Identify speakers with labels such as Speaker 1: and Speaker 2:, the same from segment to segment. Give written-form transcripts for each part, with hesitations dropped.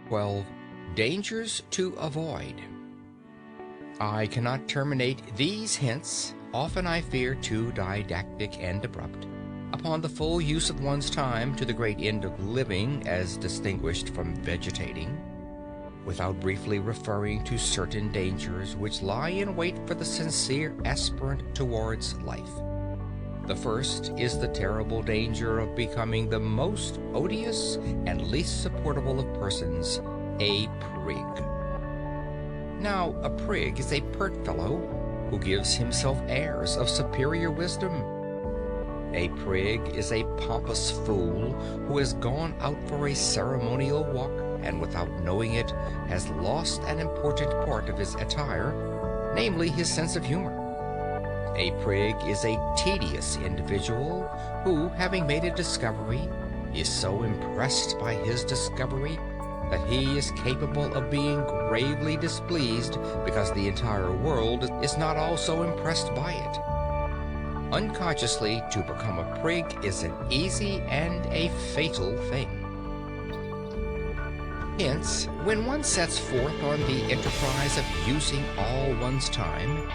Speaker 1: 12 Dangers to avoid. I cannot terminate these hints, often I fear too didactic and abrupt, upon the full use of one's time to the great end of living as distinguished from vegetating, without briefly referring to certain dangers which lie in wait for the sincere aspirant towards life. The first is the terrible danger of becoming the most odious and least supportable of persons, a prig. Now, a prig is a pert fellow who gives himself airs of superior wisdom. A prig is a pompous fool who has gone out for a ceremonial walk and without knowing it has lost an important part of his attire, namely his sense of humor. A prig is a tedious individual who, having made a discovery, is so impressed by his discovery that he is capable of being gravely displeased because the entire world is not also impressed by it. Unconsciously, to become a prig is an easy and a fatal thing. Hence, when one sets forth on the enterprise of using all one's time,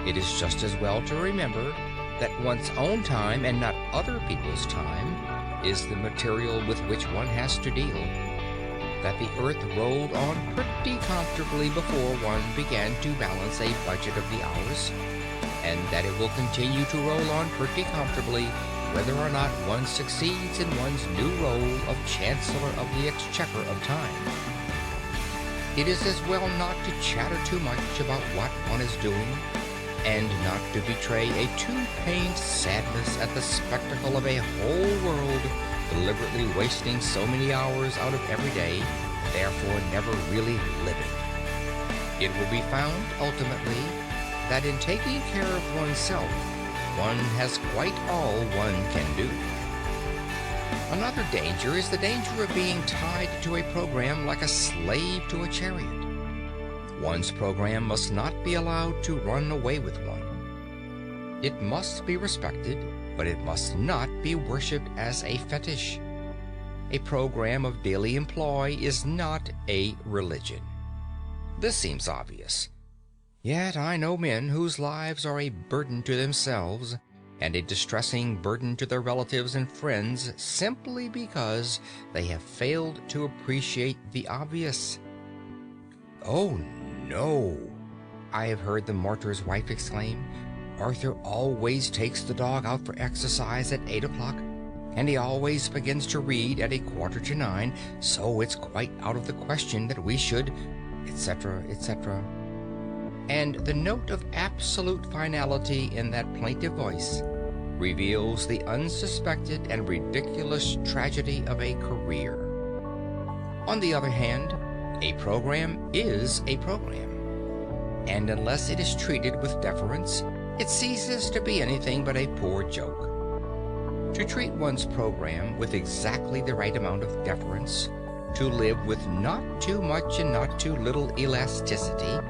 Speaker 1: it is just as well to remember that one's own time and not other people's time is the material with which one has to deal, that the earth rolled on pretty comfortably before one began to balance a budget of the hours, and that it will continue to roll on pretty comfortably whether or not one succeeds in one's new role of Chancellor of the Exchequer of Time. It is as well not to chatter too much about what one is doing, and not to betray a too pained sadness at the spectacle of a whole world deliberately wasting so many hours out of every day, therefore never really living. It will be found, ultimately, that in taking care of oneself, one has quite all one can do. Another danger is the danger of being tied to a program like a slave to a chariot. One's program must not be allowed to run away with one. It must be respected, but it must not be worshipped as a fetish. A program of daily employ is not a religion. This seems obvious. Yet I know men whose lives are a burden to themselves and a distressing burden to their relatives and friends simply because they have failed to appreciate the obvious. "Oh, no," I have heard the martyr's wife exclaim. "Arthur always takes the dog out for exercise at 8 o'clock, and he always begins to read at 8:45, so it's quite out of the question that we should," etc., etc. And the note of absolute finality in that plaintive voice reveals the unsuspected and ridiculous tragedy of a career. On the other hand, a program is a program, and unless it is treated with deference, it ceases to be anything but a poor joke. To treat one's program with exactly the right amount of deference, to live with not too much and not too little elasticity,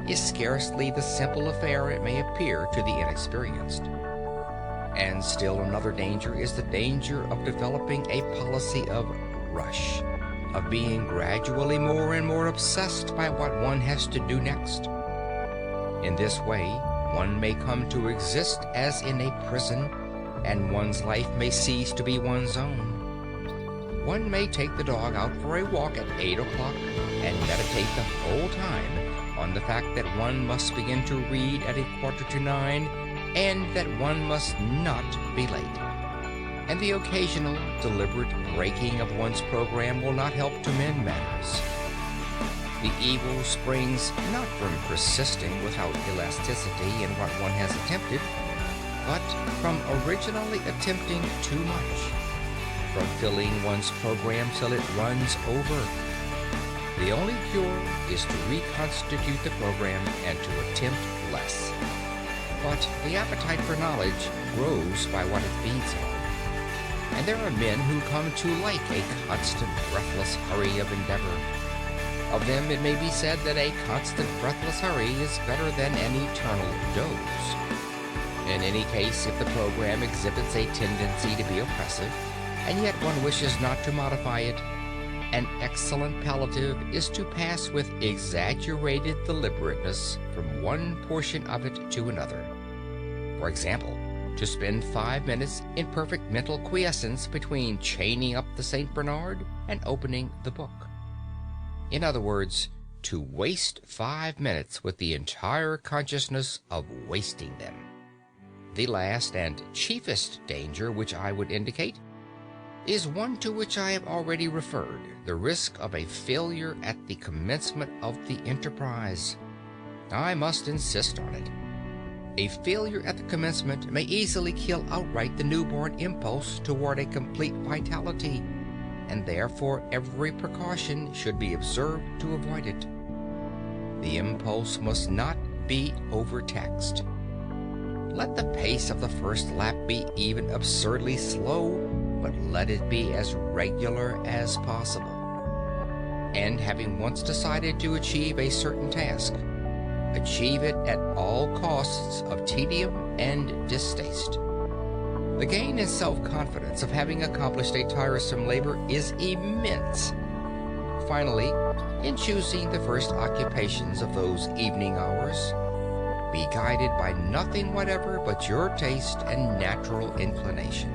Speaker 1: is scarcely the simple affair it may appear to the inexperienced. And still another danger is the danger of developing a policy of rush, of being gradually more and more obsessed by what one has to do next. In this way, one may come to exist as in a prison, and one's life may cease to be one's own. One may take the dog out for a walk at 8 o'clock and meditate the whole time on the fact that one must begin to read at 8:45 and that one must not be late. And the occasional, deliberate breaking of one's program will not help to mend matters. The evil springs not from persisting without elasticity in what one has attempted, but from originally attempting too much, from filling one's program till it runs over. The only cure is to reconstitute the program and to attempt less. But the appetite for knowledge grows by what it feeds on. And there are men who come to like a constant, breathless hurry of endeavor. Of them it may be said that a constant, breathless hurry is better than an eternal doze. In any case, if the program exhibits a tendency to be oppressive, and yet one wishes not to modify it, An excellent palliative is to pass with exaggerated deliberateness from one portion of it to another. For example, to spend 5 minutes in perfect mental quiescence between chaining up the St. Bernard and opening the book. In other words, to waste 5 minutes with the entire consciousness of wasting them. The last and chiefest danger which I would indicate is one to which I have already referred, the risk of a failure at the commencement of the enterprise. I must insist on it. A failure at the commencement may easily kill outright the newborn impulse toward a complete vitality, and therefore every precaution should be observed to avoid it. The impulse must not be overtaxed. Let the pace of the first lap be even absurdly slow, but let it be as regular as possible. And having once decided to achieve a certain task, achieve it at all costs of tedium and distaste. The gain in self-confidence of having accomplished a tiresome labor is immense. Finally, in choosing the first occupations of those evening hours, be guided by nothing whatever but your taste and natural inclination.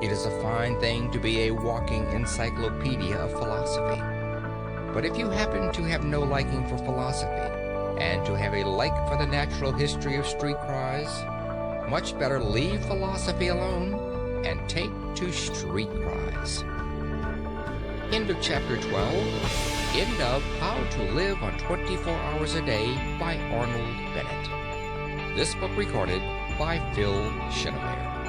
Speaker 1: It is a fine thing to be a walking encyclopedia of philosophy. But if you happen to have no liking for philosophy, and to have a like for the natural history of street cries, much better leave philosophy alone and take to street cries. End of chapter 12. End of How to Live on 24 Hours a Day by Arnold Bennett. This book recorded by Phil Shinnebear.